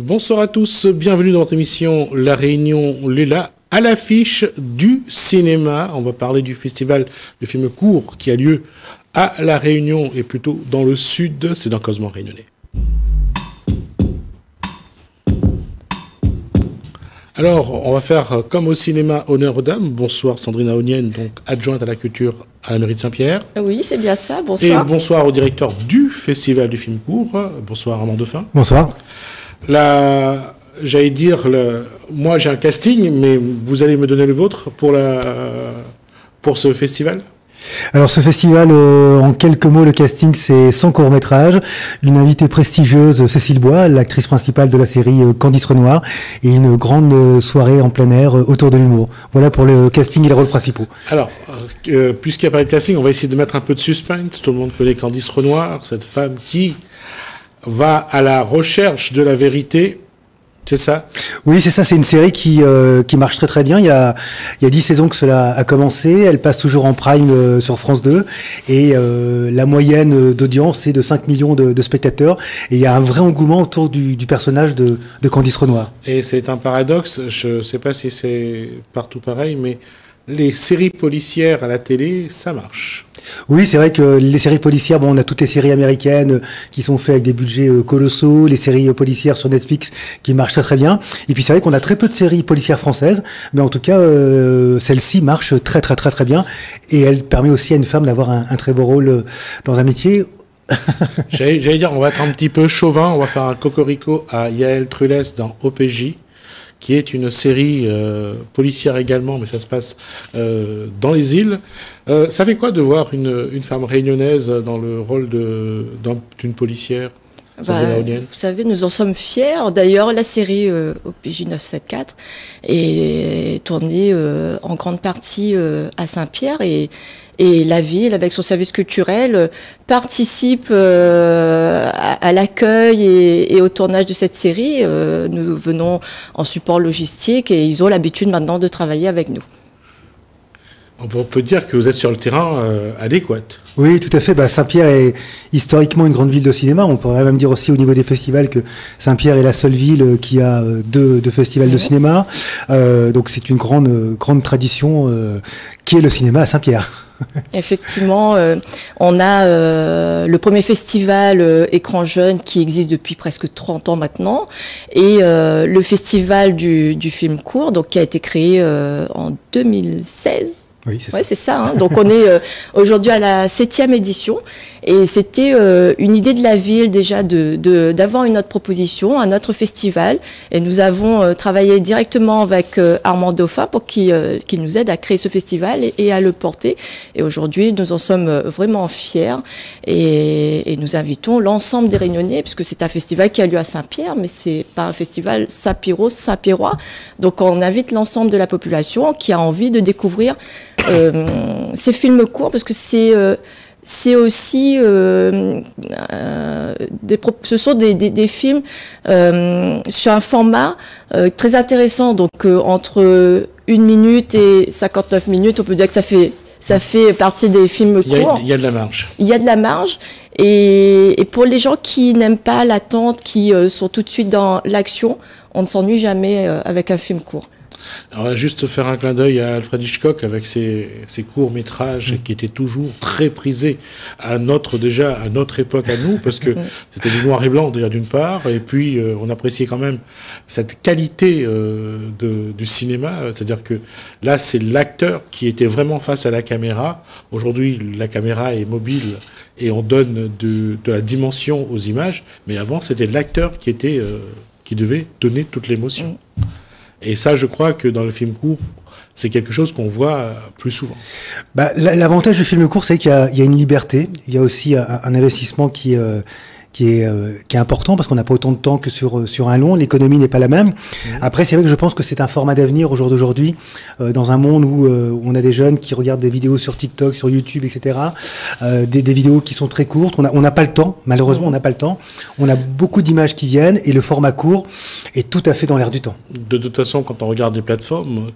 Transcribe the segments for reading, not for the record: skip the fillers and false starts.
Bonsoir à tous, bienvenue dans votre émission La Réunion Léla, à l'affiche du cinéma. On va parler du festival de films courts qui a lieu à La Réunion et plutôt dans le sud, c'est dans Cosmo Réunionnais. Alors, on va faire comme au cinéma, honneur aux dames. Bonsoir Sandrine Aonienne, donc adjointe à la culture à la mairie de Saint-Pierre. Oui, c'est bien ça, bonsoir. Et bonsoir au directeur du festival du film court. Bonsoir Armand Dauphin. Bonsoir. J'allais dire, moi j'ai un casting, mais vous allez me donner le vôtre pour ce festival? Alors ce festival, en quelques mots, le casting, c'est 100 courts-métrages, une invitée prestigieuse, Cécile Bois, l'actrice principale de la série Candice Renoir, et une grande soirée en plein air autour de l'humour. Voilà pour le casting et les rôles principaux. Alors, puisqu'il n'y a pas de casting, on va essayer de mettre un peu de suspense. Tout le monde connaît Candice Renoir, cette femme qui va à la recherche de la vérité. C'est ça? Oui, c'est ça. C'est une série qui marche très très bien. Il y a 10 saisons que cela a commencé. Elle passe toujours en prime sur France 2. Et la moyenne d'audience est de 5 millions de spectateurs. Et il y a un vrai engouement autour du personnage de Candice Renoir. Et c'est un paradoxe. Je ne sais pas si c'est partout pareil, mais les séries policières à la télé, ça marche. Oui, c'est vrai que les séries policières, bon, on a toutes les séries américaines qui sont faites avec des budgets colossaux, les séries policières sur Netflix qui marchent très très bien. Et puis c'est vrai qu'on a très peu de séries policières françaises, mais en tout cas, celle-ci marche très très très très bien. Et elle permet aussi à une femme d'avoir un très beau rôle dans un métier. J'allais dire, on va être un petit peu chauvin, on va faire un cocorico à Yael Trulès dans OPJ, qui est une série policière également, mais ça se passe dans les îles. Ça fait quoi de voir une femme réunionnaise dans le rôle d'une policière? Vous savez, nous en sommes fiers. D'ailleurs, la série OPJ 974 est tournée en grande partie à Saint-Pierre et la ville, avec son service culturel, participe à l'accueil et au tournage de cette série. Nous venons en support logistique et ils ont l'habitude maintenant de travailler avec nous. On peut dire que vous êtes sur le terrain adéquat. Oui, tout à fait. Saint-Pierre est historiquement une grande ville de cinéma. On pourrait même dire aussi au niveau des festivals que Saint-Pierre est la seule ville qui a deux festivals de cinéma. Donc c'est une grande tradition qui est le cinéma à Saint-Pierre. Effectivement, on a le premier festival Écran Jeune qui existe depuis presque 30 ans maintenant et le festival du film court donc, qui a été créé en 2016. Oui, c'est ça. Ouais, c'est ça. Hein. Donc, on est aujourd'hui à la 7e édition. Et c'était une idée de la ville déjà d'avoir une autre proposition, un autre festival. Et nous avons travaillé directement avec Armand Dauphin pour qu'il nous aide à créer ce festival et à le porter. Et aujourd'hui, nous en sommes vraiment fiers. Et nous invitons l'ensemble des Réunionnais, puisque c'est un festival qui a lieu à Saint-Pierre, mais c'est pas un festival Saint-Pierrois. Donc, on invite l'ensemble de la population qui a envie de découvrir ces films courts, parce que c'est aussi ce sont des films sur un format très intéressant, donc entre 1 minute et 59 minutes, on peut dire que ça fait partie des films courts. Il y a de la marge. Il y a de la marge. Et pour les gens qui n'aiment pas l'attente, qui sont tout de suite dans l'action, on ne s'ennuie jamais avec un film court. Alors, on va juste faire un clin d'œil à Alfred Hitchcock avec ses courts-métrages qui étaient toujours très prisés à notre époque à nous, parce que c'était du noir et blanc déjà d'une part, et puis on appréciait quand même cette qualité du cinéma, c'est-à-dire que là c'est l'acteur qui était vraiment face à la caméra. Aujourd'hui la caméra est mobile et on donne de la dimension aux images, mais avant c'était l'acteur qui devait donner toute l'émotion. Et ça, je crois que dans le film court, c'est quelque chose qu'on voit plus souvent. L'avantage du film court, c'est qu'il y a une liberté. Il y a aussi un investissement qui est important parce qu'on n'a pas autant de temps que sur un long. L'économie n'est pas la même. Après, c'est vrai que je pense que c'est un format d'avenir au jour d'aujourd'hui, dans un monde où on a des jeunes qui regardent des vidéos sur TikTok, sur YouTube, etc. Des vidéos qui sont très courtes. On n'a pas le temps. Malheureusement, on n'a pas le temps. On a beaucoup d'images qui viennent et le format court est tout à fait dans l'air du temps. De toute façon, quand on regarde les plateformes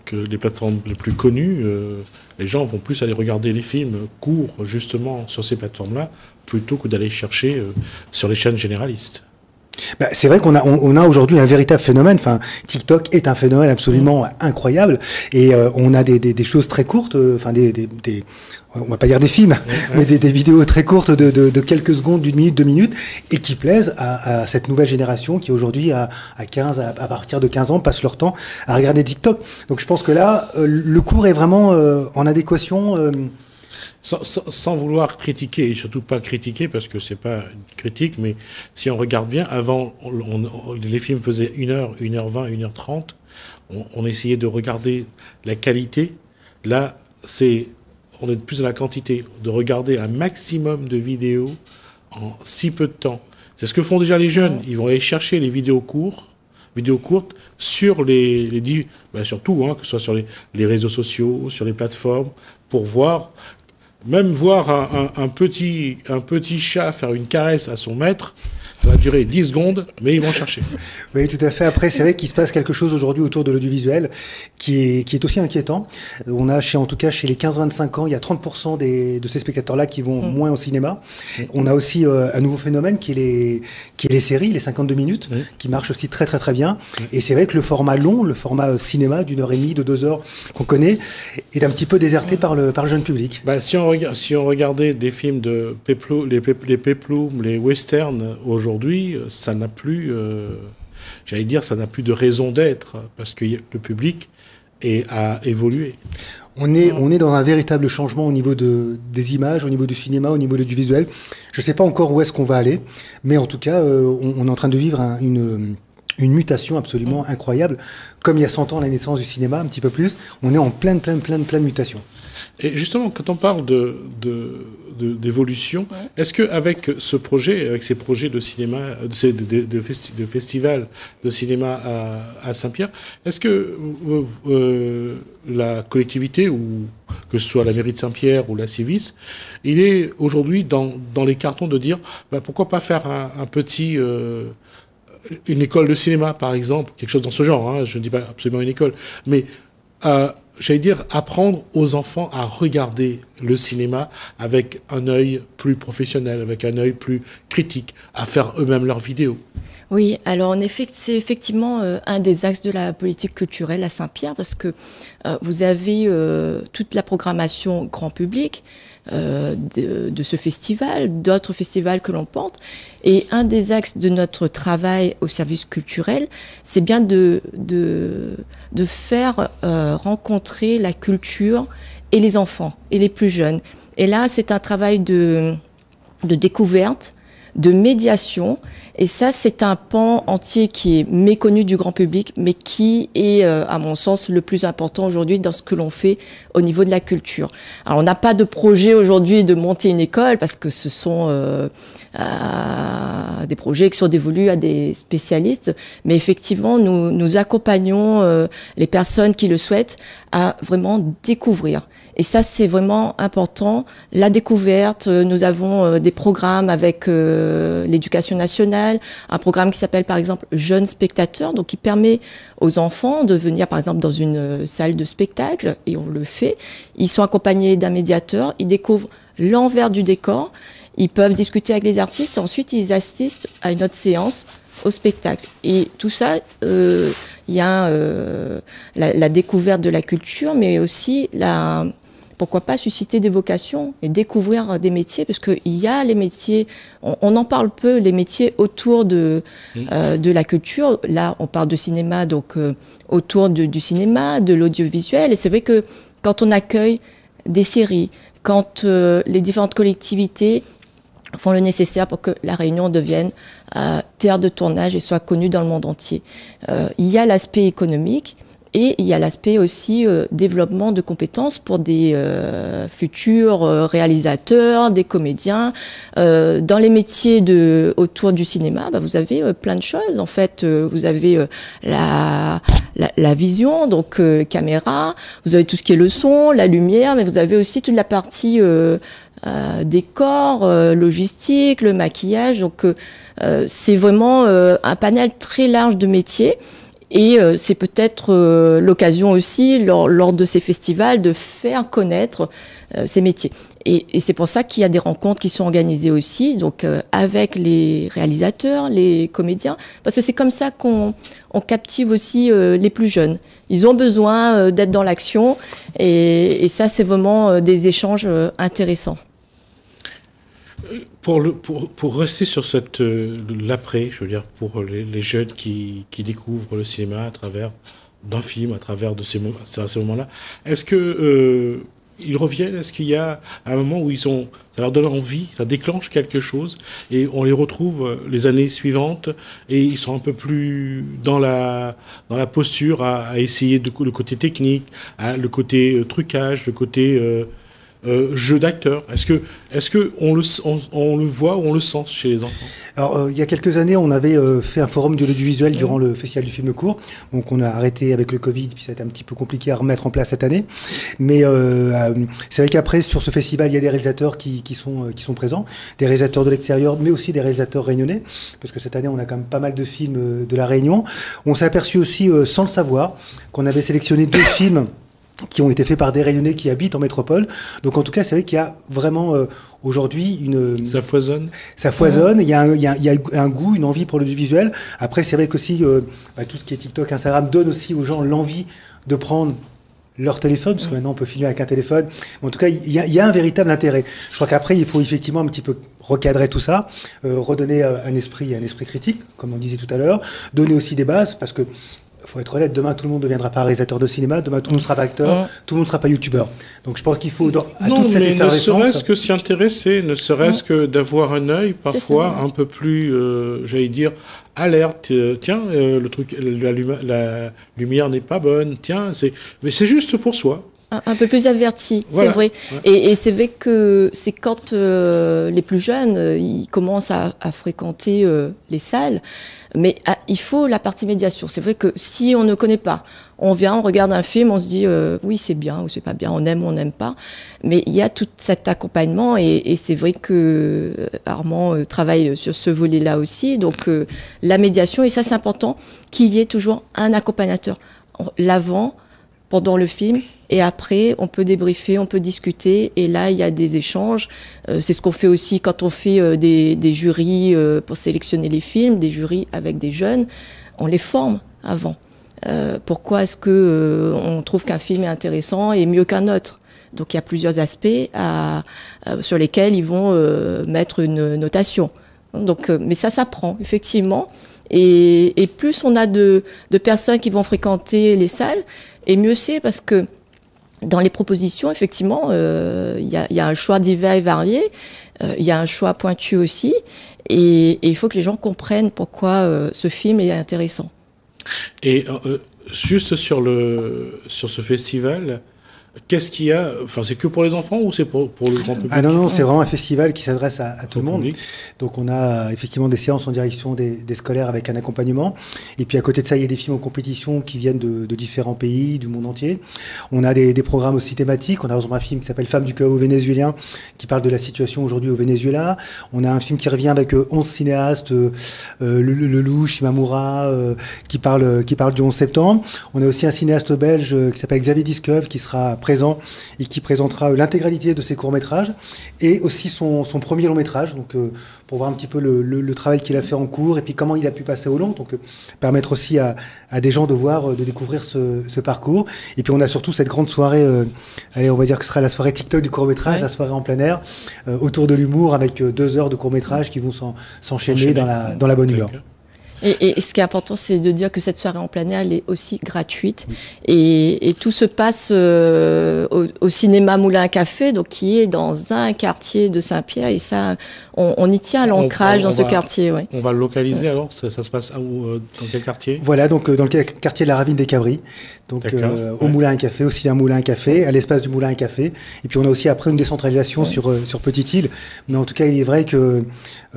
les plus connues, les gens vont plus aller regarder les films courts justement sur ces plateformes-là plutôt que d'aller chercher sur les chaînes généralistes. C'est vrai qu'on a aujourd'hui un véritable phénomène. Enfin, TikTok est un phénomène absolument incroyable, et on a des choses très courtes, enfin on va pas dire des films, mais des vidéos très courtes de quelques secondes, d'une minute, 2 minutes, et qui plaisent à cette nouvelle génération qui aujourd'hui à partir de 15 ans passe leur temps à regarder TikTok. Donc je pense que là, le cours est vraiment en adéquation. Sans vouloir critiquer, et surtout pas critiquer, parce que c'est pas une critique, mais si on regarde bien, avant, les films faisaient 1h, 1h20, 1h30, on essayait de regarder la qualité. Là, on est plus dans la quantité, de regarder un maximum de vidéos en si peu de temps. C'est ce que font déjà les jeunes. Ils vont aller chercher les vidéos courtes sur surtout, que ce soit sur les réseaux sociaux, sur les plateformes, pour voir un petit chat faire une caresse à son maître. Ça va durer 10 secondes, mais ils vont chercher. Oui, tout à fait. Après, c'est vrai qu'il se passe quelque chose aujourd'hui autour de l'audiovisuel qui est aussi inquiétant. On a en tout cas chez les 15-25 ans, il y a 30% de ces spectateurs-là qui vont moins au cinéma. On a aussi un nouveau phénomène qui est les séries, les 52 minutes, qui marchent aussi très très très bien. Et c'est vrai que le format long, le format cinéma d'1h30, de 2 heures qu'on connaît, est un petit peu déserté par le jeune public. Si on regardait des films de les péplums, les westerns aujourd'hui, ça n'a plus, ça n'a plus de raison d'être, parce que le public a évolué. On est dans un véritable changement au niveau des images, au niveau du cinéma, au niveau du visuel. Je ne sais pas encore où est-ce qu'on va aller, mais en tout cas, on est en train de vivre une mutation absolument incroyable. Comme il y a 100 ans, la naissance du cinéma, un petit peu plus, on est en pleine mutation. Et justement, quand on parle d'évolution, est-ce qu'avec ce projet, avec ces projets de cinéma, de festival de cinéma à Saint-Pierre, est-ce que la collectivité, ou que ce soit la mairie de Saint-Pierre ou la Civis, il est aujourd'hui dans les cartons de dire pourquoi pas faire un petit... une école de cinéma, par exemple, quelque chose dans ce genre, je ne dis pas absolument une école, mais apprendre aux enfants à regarder le cinéma avec un œil plus professionnel, avec un œil plus critique, à faire eux-mêmes leurs vidéos. Oui, alors en effet, c'est effectivement un des axes de la politique culturelle à Saint-Pierre, parce que vous avez toute la programmation grand public de ce festival, d'autres festivals que l'on porte, et un des axes de notre travail au service culturel, c'est bien de faire rencontrer la culture et les enfants et les plus jeunes. Et là, c'est un travail de découverte, de médiation, et ça, c'est un pan entier qui est méconnu du grand public, mais qui est, à mon sens, le plus important aujourd'hui dans ce que l'on fait au niveau de la culture. Alors, on n'a pas de projet aujourd'hui de monter une école, parce que ce sont des projets qui sont dévolus à des spécialistes, mais effectivement, nous accompagnons les personnes qui le souhaitent à vraiment découvrir. Et ça, c'est vraiment important, la découverte. Nous avons des programmes avec l'éducation nationale, un programme qui s'appelle par exemple Jeunes Spectateurs, donc qui permet aux enfants de venir par exemple dans une salle de spectacle, et on le fait. Ils sont accompagnés d'un médiateur, ils découvrent l'envers du décor, ils peuvent discuter avec les artistes, et ensuite ils assistent à une autre séance au spectacle. Et tout ça, il y a la découverte de la culture, mais aussi pourquoi pas susciter des vocations et découvrir des métiers, parce qu'il y a les métiers, on en parle peu, les métiers autour de la culture. Là, on parle de cinéma, donc autour du cinéma, de l'audiovisuel. Et c'est vrai que quand on accueille des séries, quand les différentes collectivités font le nécessaire pour que La Réunion devienne terre de tournage et soit connue dans le monde entier, il y a l'aspect économique. Et il y a l'aspect aussi développement de compétences pour des futurs réalisateurs, des comédiens. Dans les métiers autour du cinéma, vous avez plein de choses. En fait, vous avez la vision, donc caméra. Vous avez tout ce qui est le son, la lumière, mais vous avez aussi toute la partie décor, logistique, le maquillage. Donc c'est vraiment un panel très large de métiers. Et c'est peut-être l'occasion aussi, lors de ces festivals, de faire connaître ces métiers. Et c'est pour ça qu'il y a des rencontres qui sont organisées aussi, donc avec les réalisateurs, les comédiens, parce que c'est comme ça qu'on captive aussi les plus jeunes. Ils ont besoin d'être dans l'action, et ça, c'est vraiment des échanges intéressants. Pour rester sur l'après, je veux dire, pour les jeunes qui découvrent le cinéma à travers d'un film, à travers de ces moments-là, est-ce que ils reviennent? Est-ce qu'il y a un moment où ça leur donne envie, ça déclenche quelque chose, et on les retrouve les années suivantes, et ils sont un peu plus dans la posture à essayer le côté technique, le côté trucage, le côté jeu d'acteur? Est-ce que on le voit ou on le sent chez les enfants? Alors, il y a quelques années, on avait fait un forum de l'audiovisuel durant le festival du film court. Donc, on a arrêté avec le Covid, puis ça a été un petit peu compliqué à remettre en place cette année. Mais c'est vrai qu'après, sur ce festival, il y a des réalisateurs qui sont présents, des réalisateurs de l'extérieur, mais aussi des réalisateurs réunionnais, parce que cette année, on a quand même pas mal de films de la Réunion. On s'est aperçu aussi, sans le savoir, qu'on avait sélectionné 2 films qui ont été faits par des Réunionnais qui habitent en métropole. Donc en tout cas, c'est vrai qu'il y a vraiment aujourd'hui Ça foisonne. Ça foisonne, il y a un goût, une envie pour l'audiovisuel. Après, c'est vrai qu'aussi, tout ce qui est TikTok, Instagram donne aussi aux gens l'envie de prendre leur téléphone, parce que maintenant on peut filmer avec un téléphone. Mais en tout cas, il y a un véritable intérêt. Je crois qu'après, il faut effectivement un petit peu recadrer tout ça, redonner un esprit critique, comme on disait tout à l'heure, donner aussi des bases, parce que faut être honnête, demain tout le monde ne deviendra pas réalisateur de cinéma, demain tout le monde ne sera pas acteur, tout le monde ne sera pas youtubeur. Donc je pense qu'il faut, toute cette effervescence... Ne serait-ce que s'y intéresser, ne serait-ce que d'avoir un œil parfois un peu plus, j'allais dire, alerte. Tiens, le truc, la lumière n'est pas bonne, tiens, mais c'est juste pour soi. Un peu plus averti, voilà. C'est vrai. Ouais. Et c'est vrai que c'est quand les plus jeunes, ils commencent à fréquenter les salles, mais il faut la partie médiation. C'est vrai que si on ne connaît pas, on vient, on regarde un film, on se dit oui c'est bien ou c'est pas bien, on aime ou on n'aime pas, mais il y a tout cet accompagnement et c'est vrai que Armand travaille sur ce volet-là aussi, donc la médiation, et ça c'est important, qu'il y ait toujours un accompagnateur, l'avant, pendant le film, et après, on peut débriefer, on peut discuter, et là, il y a des échanges. C'est ce qu'on fait aussi quand on fait des jurys pour sélectionner les films, des jurys avec des jeunes. On les forme avant. Pourquoi est-ce qu'on trouve qu'un film est intéressant et mieux qu'un autre? Donc, il y a plusieurs aspects sur lesquels ils vont mettre une notation. Donc, mais ça s'apprend, effectivement. Et plus on a de personnes qui vont fréquenter les salles, et mieux c'est, parce que dans les propositions, effectivement, il y a un choix divers et varié, il y a un choix pointu aussi, et il faut que les gens comprennent pourquoi ce film est intéressant. Et juste sur ce festival, qu'est-ce qu'il y a? Enfin, c'est que pour les enfants ou c'est pour le grand public? Ah non, c'est vraiment un festival qui s'adresse à tout le monde. Donc on a effectivement des séances en direction des scolaires avec un accompagnement. Et puis à côté de ça, il y a des films en compétition qui viennent de différents pays, du monde entier. On a des programmes aussi thématiques. On a par exemple un film qui s'appelle Femmes du chaos vénézuélien, qui parle de la situation aujourd'hui au Venezuela. On a un film qui revient avec 11 cinéastes, Lelouch, Shimamura, qui parle du 11 septembre. On a aussi un cinéaste belge qui s'appelle Xavier Discove, qui sera présent et qui présentera l'intégralité de ses courts-métrages et aussi son premier long-métrage, donc pour voir un petit peu le travail qu'il a fait en cours et puis comment il a pu passer au long, donc permettre aussi à des gens de découvrir ce parcours. Et puis on a surtout cette grande soirée, on va dire que ce sera la soirée TikTok du court-métrage, ouais. La soirée en plein air, autour de l'humour, avec 2 heures de court-métrage qui vont s'enchaîner dans la bonne humeur. Et ce qui est important, c'est de dire que cette soirée en plein air, elle est aussi gratuite. Et tout se passe au cinéma Moulin à Café, donc qui est dans un quartier de Saint-Pierre. Et ça, on y tient à l'ancrage dans ce quartier. Ouais. On va le localiser alors? Ça se passe dans quel quartier? Voilà, donc dans le quartier de la Ravine des Cabris. Donc au Moulin à Café, aussi un Moulin à Café, à l'espace du Moulin à Café. Et puis on a aussi après une décentralisation sur Petite-Île. Mais en tout cas, il est vrai que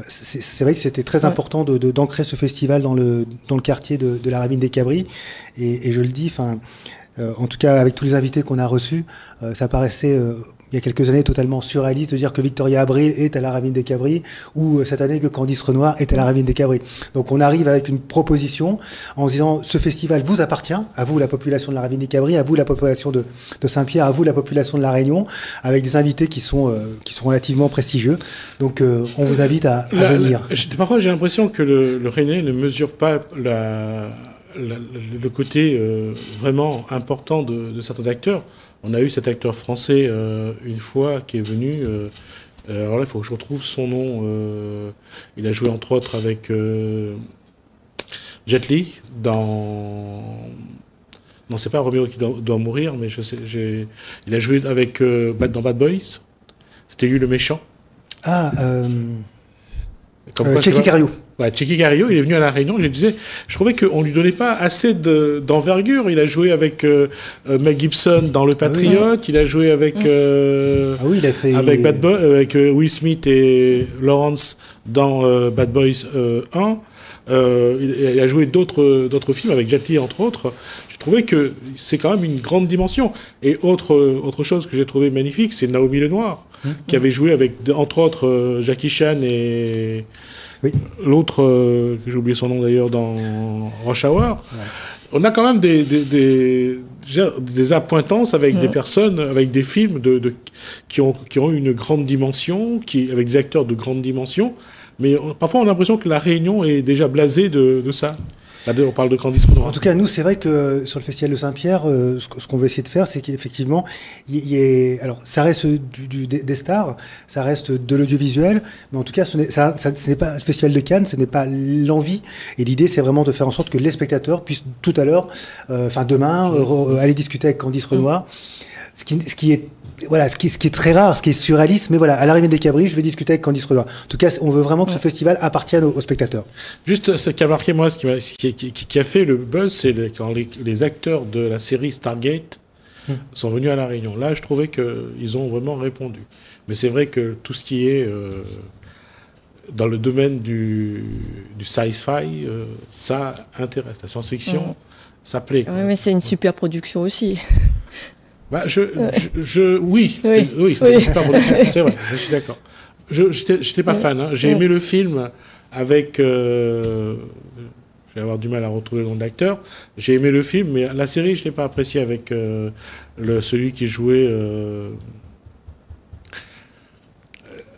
c'est vrai que c'était très important d'ancrer ce festival dans le quartier de la Ravine des Cabris, et je le dis, en tout cas avec tous les invités qu'on a reçus, ça paraissait, il il y a quelques années totalement surréaliste de dire que Victoria Abril est à la Ravine des Cabris, ou cette année que Candice Renoir est à la Ravine des Cabris. Donc on arrive avec une proposition en se disant ce festival vous appartient, à vous la population de la Ravine des Cabris, à vous la population de Saint-Pierre, à vous la population de la Réunion, avec des invités qui sont relativement prestigieux. Donc on vous invite à venir. Parfois j'ai l'impression que le Rennais ne mesure pas le côté vraiment important de certains acteurs. On a eu cet acteur français une fois qui est venu. Alors là, il faut que je retrouve son nom. Il a joué entre autres avec Jet Li dans. Non, c'est pas Roméo qui doit mourir, mais je sais. Il a joué avec dans Bad Boys. C'était lui le méchant. Tchéky Cario. Ouais, Tchéky Cario, il est venu à La Réunion, je trouvais qu'on lui donnait pas assez d'envergure. Il a joué avec Mel Gibson dans Le Patriote, il a joué avec il a fait avec Bad Boy, avec Will Smith et Lawrence dans Bad Boys 1. Il a joué d'autres films avec Jet Li entre autres. J'ai trouvé que c'est quand même une grande dimension. Et autre chose que j'ai trouvé magnifique, c'est Naomi Lenoir, qui avait joué avec entre autres Jackie Chan et l'autre que j'ai oublié son nom d'ailleurs dans Rush Hour. Ouais. On a quand même des appointances avec des personnes, avec des films qui ont eu une grande dimension, avec des acteurs de grande dimension. Mais parfois, on a l'impression que la Réunion est déjà blasée de ça. Là, on parle de Candice Renoir. En tout cas, nous, c'est vrai que sur le Festival de Saint-Pierre, ce qu'on veut essayer de faire, c'est qu'effectivement, alors, ça reste des stars, ça reste de l'audiovisuel, mais en tout cas, ce n'est pas le Festival de Cannes, ce n'est pas l'envie. Et l'idée, c'est vraiment de faire en sorte que les spectateurs puissent tout à l'heure, demain, aller discuter avec Candice Renoir. Ce qui est très rare, ce qui est surréaliste, mais voilà, à l'arrivée des Cabris, je vais discuter avec Candice Renoir. En tout cas, on veut vraiment que ce festival appartienne aux spectateurs. Juste, ce qui a marqué, moi, qui a fait le buzz, c'est quand les acteurs de la série Stargate sont venus à La Réunion. Là, je trouvais qu'ils ont vraiment répondu. Mais c'est vrai que tout ce qui est dans le domaine du sci-fi, ça intéresse. La science-fiction, ça plaît. Oui, mais c'est une super production aussi. Oui, c'était super production, c'est vrai, je suis d'accord. J'étais pas fan, hein. J'ai aimé le film avec... je vais avoir du mal à retrouver le nom de l'acteur. J'ai aimé le film, mais la série, je ne l'ai pas apprécié avec celui qui jouait...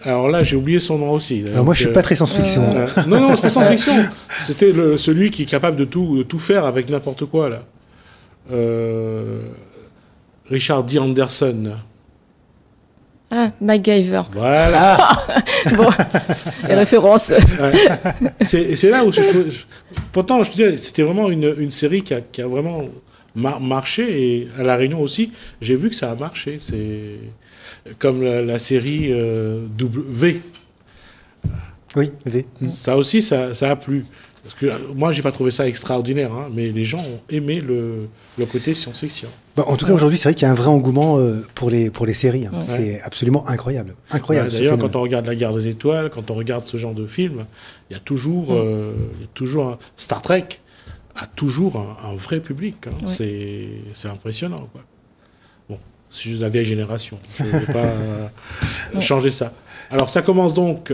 Alors là, j'ai oublié son nom aussi. Alors moi, je suis pas très science-fiction. Non, c'est pas science-fiction. C'était celui qui est capable de tout faire avec n'importe quoi, là. Richard D. Anderson. Ah, MacGyver. Voilà. Bon, les références. Ouais. C'est là où pourtant, je te dis, c'était vraiment une série qui a vraiment marché, et à La Réunion aussi, j'ai vu que ça a marché. C'est comme la série W. Oui, V. Ça aussi, ça a plu. Parce que moi, j'ai pas trouvé ça extraordinaire, hein, mais les gens ont aimé le côté science-fiction. En tout cas, aujourd'hui, c'est vrai qu'il y a un vrai engouement pour les séries. Hein. Ouais. C'est absolument incroyable. Incroyable. D'ailleurs, quand on regarde La Guerre des Étoiles, quand on regarde ce genre de film, il y a toujours, Star Trek a toujours un vrai public. Hein. Ouais. C'est impressionnant, quoi. Bon, c'est la vieille génération. Je ne vais pas changer ça. Alors, ça commence donc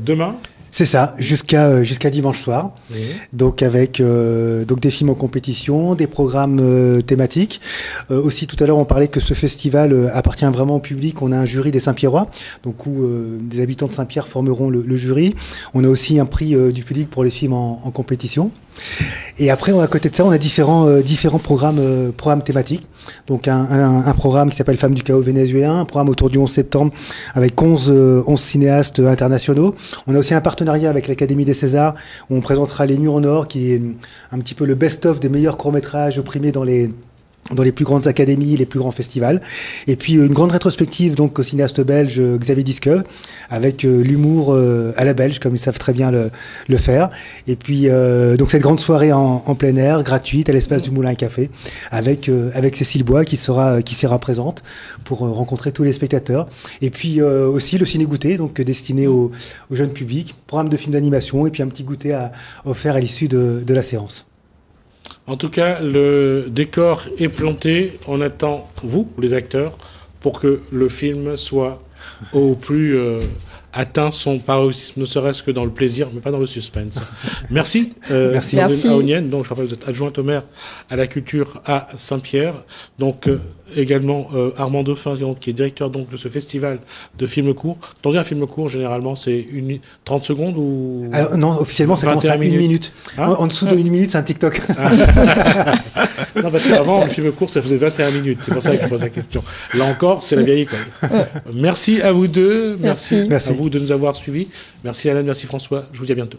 demain. C'est ça, jusqu'à dimanche soir. Oui. Donc avec des films en compétition, des programmes thématiques. Aussi tout à l'heure on parlait que ce festival appartient vraiment au public. On a un jury des Saint-Pierrois, donc où des habitants de Saint-Pierre formeront le jury. On a aussi un prix du public pour les films en compétition. Et après, à côté de ça, on a différents programmes thématiques. Donc un programme qui s'appelle Femmes du chaos vénézuélien, un programme autour du 11 septembre avec 11 cinéastes internationaux. On a aussi un partenariat avec l'Académie des Césars où on présentera Les Murs en or, qui est un petit peu le best-of des meilleurs courts-métrages primés dans les plus grandes académies, les plus grands festivals. Et puis une grande rétrospective donc au cinéaste belge Xavier Disqueux, avec l'humour à la belge, comme ils savent très bien le faire. Et puis donc cette grande soirée en plein air, gratuite, à l'espace du Moulin à Café, avec Cécile Bois qui sera présente pour rencontrer tous les spectateurs. Et puis aussi le ciné-goûter, donc destiné au jeune public, programme de films d'animation et puis un petit goûter offert à l'issue de la séance. En tout cas, le décor est planté. On attend, vous, les acteurs, pour que le film soit au plus atteint son paroxysme, ne serait-ce que dans le plaisir, mais pas dans le suspense. Merci. Merci. Sandrine Aonienne, donc je rappelle, vous êtes adjointe au maire à la culture à Saint-Pierre. Donc également Armand Dauphin, donc, qui est directeur donc de ce festival de films courts. Quand on dit un film court, généralement, c'est 30 secondes ou... Alors, non, officiellement, ça commence à 1 minute. Hein, en dessous de 1 minute, c'est un TikTok. Non, parce qu'avant, le film court, ça faisait 21 minutes. C'est pour ça que je pose la question. Là encore, c'est la vieille école. Merci à vous deux. Merci à vous de nous avoir suivis. Merci Alain, merci François. Je vous dis à bientôt.